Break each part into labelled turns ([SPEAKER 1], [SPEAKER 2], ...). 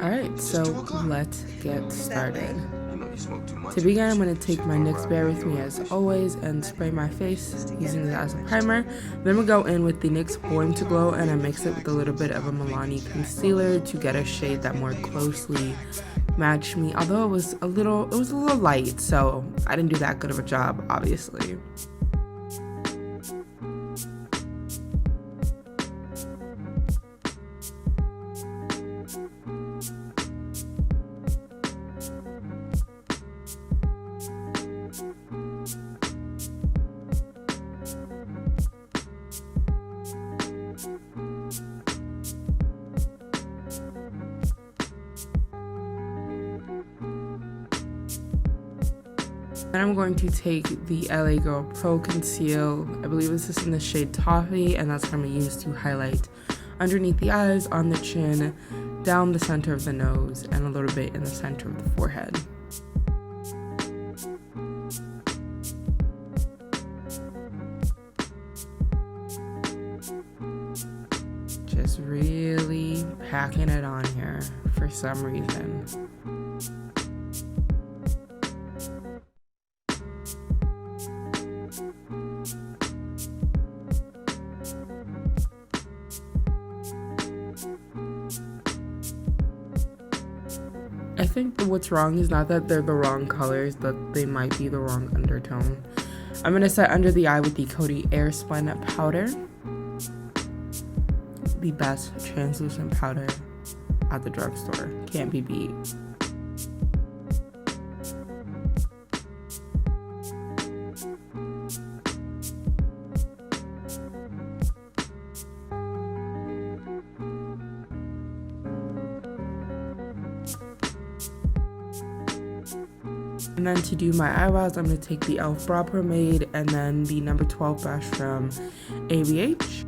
[SPEAKER 1] Alright, so let's get started. To begin, I'm going to take my NYX Bear With Me as always and spray my face using it as a primer. Then we'll go in with the NYX Born to Glow and I mix it with a little bit of a Milani concealer to get a shade that more closely matched me. Although it was a little light, so I didn't do that good of a job, obviously. Then I'm going to take the LA Girl Pro Conceal. I believe this is in the shade Toffee, and that's what I'm going to use to highlight underneath the eyes, on the chin, down the center of the nose, and a little bit in the center of the forehead. Just really packing it on here for some reason. I think what's wrong is not that they're the wrong colors, but they might be the wrong undertone. I'm going to set under the eye with the Coty Airspun powder. The best translucent powder at the drugstore. Can't be beat. And then to do my eyebrows, I'm going to take the e.l.f. Brow Pomade and then the number 12 brush from ABH.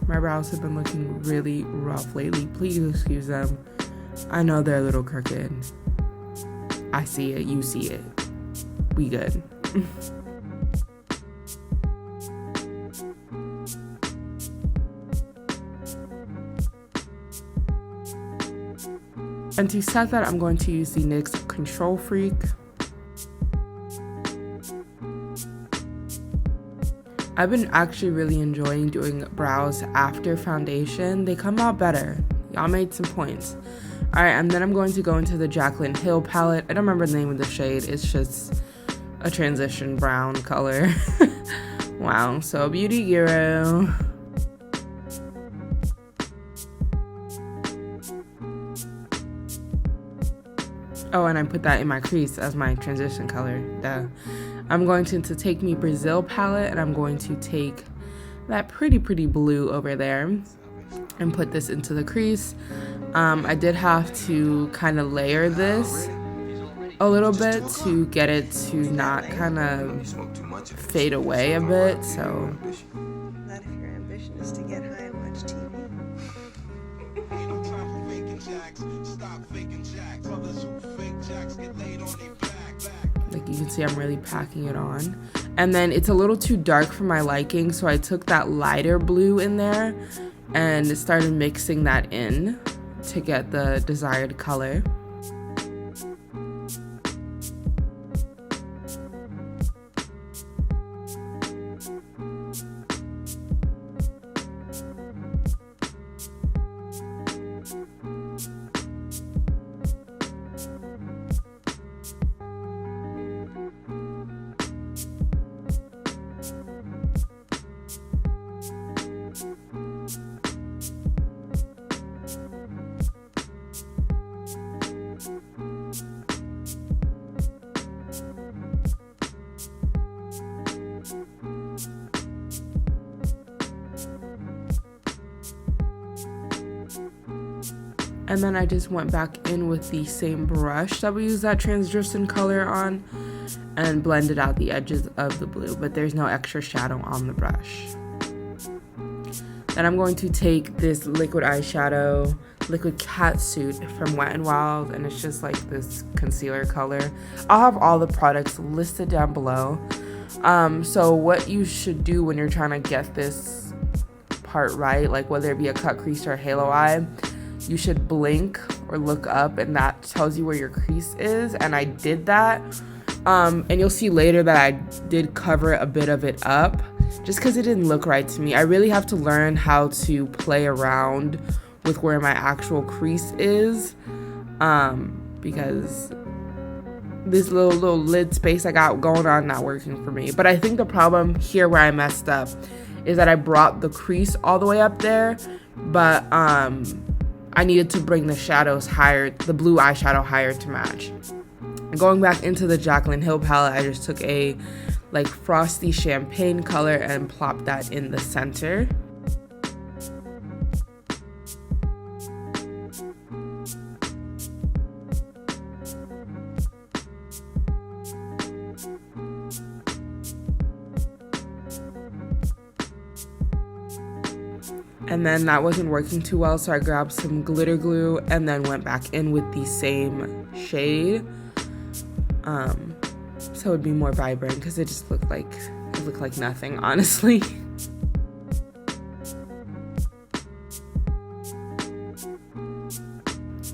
[SPEAKER 1] My brows have been looking really rough lately. Please excuse them. I know they're a little crooked. I see it. You see it. We good. And to set that, I'm going to use the NYX Control Freak. I've been actually really enjoying doing brows after foundation. They come out better. Y'all made some points. Alright, and then I'm going to go into the Jaclyn Hill palette. I don't remember the name of the shade. It's just a transition brown color. Wow, so beauty guru. Oh, and I put that in my crease as my transition color. Duh. I'm going to take me Brazil palette and I'm going to take that pretty blue over there and put this into the crease. I did have to kind of layer this a little bit to get it to not kind of fade away a bit. So.
[SPEAKER 2] Not if your ambition is to get high and watch TV.
[SPEAKER 1] Like you can see, I'm really packing it on. And then it's a little too dark for my liking, so I took that lighter blue in there and started mixing that in to get the desired color. And then I just went back in with the same brush that we used that translucent color on and blended out the edges of the blue, but there's no extra shadow on the brush. Then I'm going to take this liquid eyeshadow, liquid Catsuit from Wet n Wild, and it's just like this concealer color. I'll have all the products listed down below. So what you should do when you're trying to get this part right, like whether it be a cut crease or a halo eye, you should blink or look up, and that tells you where your crease is. And I did that. And you'll see later that I did cover a bit of it up just because it didn't look right to me. I really have to learn how to play around with where my actual crease is, because this little lid space I got going on not working for me. But I think the problem here where I messed up is that I brought the crease all the way up there, but I needed to bring the shadows higher, the blue eyeshadow higher to match. Going back into the Jaclyn Hill palette, I just took a like frosty champagne color and plopped that in the center. And then that wasn't working too well, so I grabbed some glitter glue and then went back in with the same shade, so it would be more vibrant, because it just looked like nothing, honestly.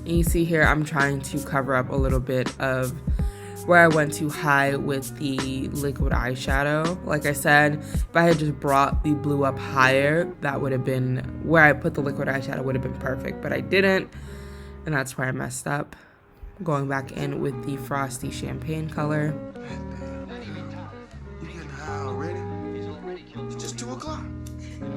[SPEAKER 1] And you see here I'm trying to cover up a little bit of where I went too high with the liquid eyeshadow. Like I said, if I had just brought the blue up higher, that would have been where I put the liquid eyeshadow, would have been perfect, but I didn't, and that's where I messed up. Going back in with the frosty champagne color.
[SPEAKER 3] You getting high already? It's just 2 o'clock.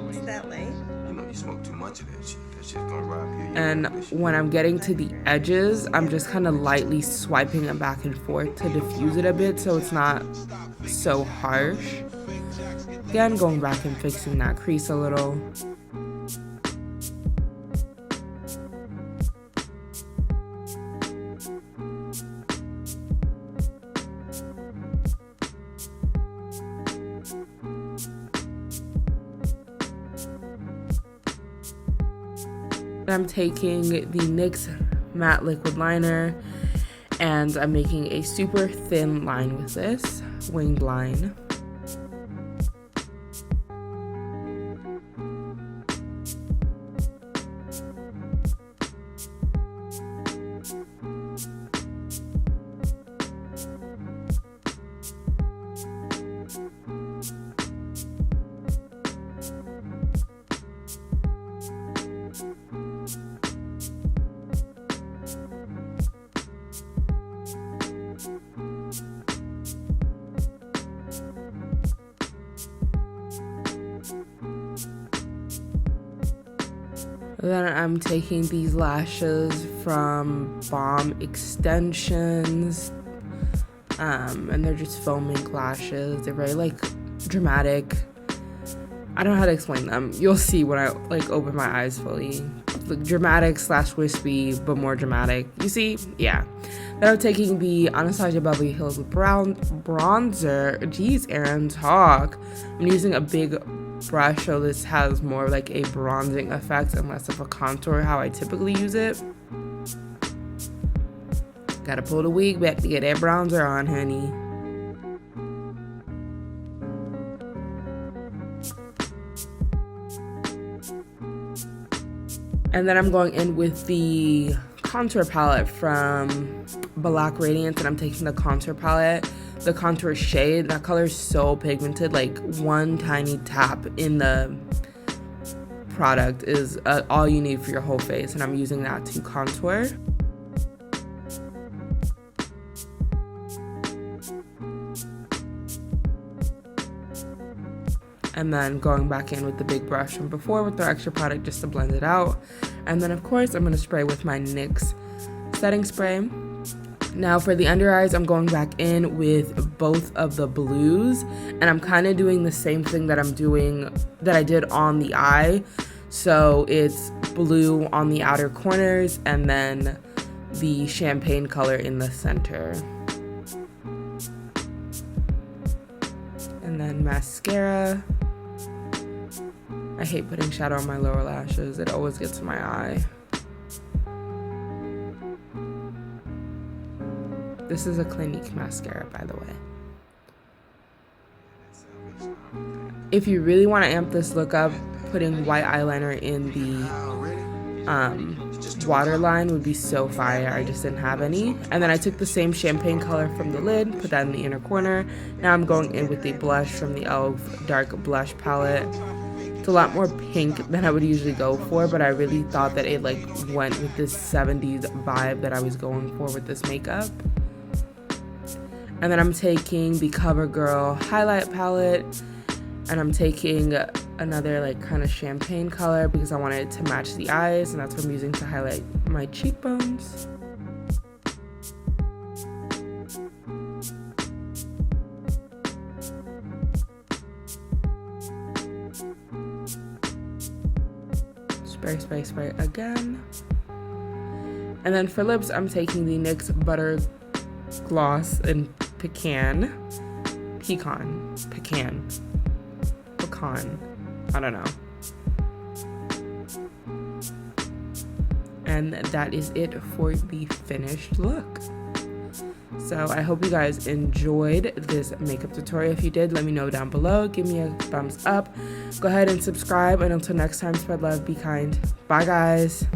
[SPEAKER 2] Is that late?
[SPEAKER 3] You know you smoke too much of that shit. That shit's gonna rob you.
[SPEAKER 1] And when I'm getting to the edges, I'm just kind of lightly swiping it back and forth to diffuse it a bit so it's not so harsh. Again, going back and fixing that crease a little. I'm taking the NYX matte liquid liner and I'm making a super thin line with this winged line. Then I'm taking these lashes from Balm Extensions, and they're just foam ink lashes. They're very like dramatic. I don't know how to explain them. You'll see when I like open my eyes fully. Like, dramatic / wispy, but more dramatic. You see? Yeah. Then I'm taking the Anastasia Beverly Hills Brown Bronzer. Jeez, Aaron, talk. I'm using a big brush, so this has more like a bronzing effect and less of a contour, how I typically use it. Gotta pull the wig back to get that bronzer on, honey. And then I'm going in with the contour palette from Black Radiance, and I'm taking the contour palette, the contour shade. That color is so pigmented, like one tiny tap in the product is all you need for your whole face, and I'm using that to contour. And then going back in with the big brush from before with the extra product just to blend it out. And then of course I'm going to spray with my NYX setting spray. Now for the under eyes, I'm going back in with both of the blues, and I'm kind of doing the same thing that I did on the eye. So it's blue on the outer corners and then the champagne color in the center. And then mascara. I hate putting shadow on my lower lashes. It always gets in my eye. This is a Clinique mascara, by the way. If you really want to amp this look up, putting white eyeliner in the waterline would be so fire. I just didn't have any. And then I took the same champagne color from the lid, put that in the inner corner. Now I'm going in with the blush from the e.l.f. dark blush palette. It's a lot more pink than I would usually go for, but I really thought that it like went with this 70s vibe that I was going for with this makeup. And then I'm taking the Covergirl highlight palette, and I'm taking another like kind of champagne color because I wanted it to match the eyes, and that's what I'm using to highlight my cheekbones. Spray, spray, spray again. And then for lips, I'm taking the NYX Butter Gloss in Pecan. I don't know. And that is it for the finished look. So I hope you guys enjoyed this makeup tutorial. If you did, let me know down below. Give me a thumbs up. Go ahead and subscribe. And until next time, spread love, be kind. Bye, guys.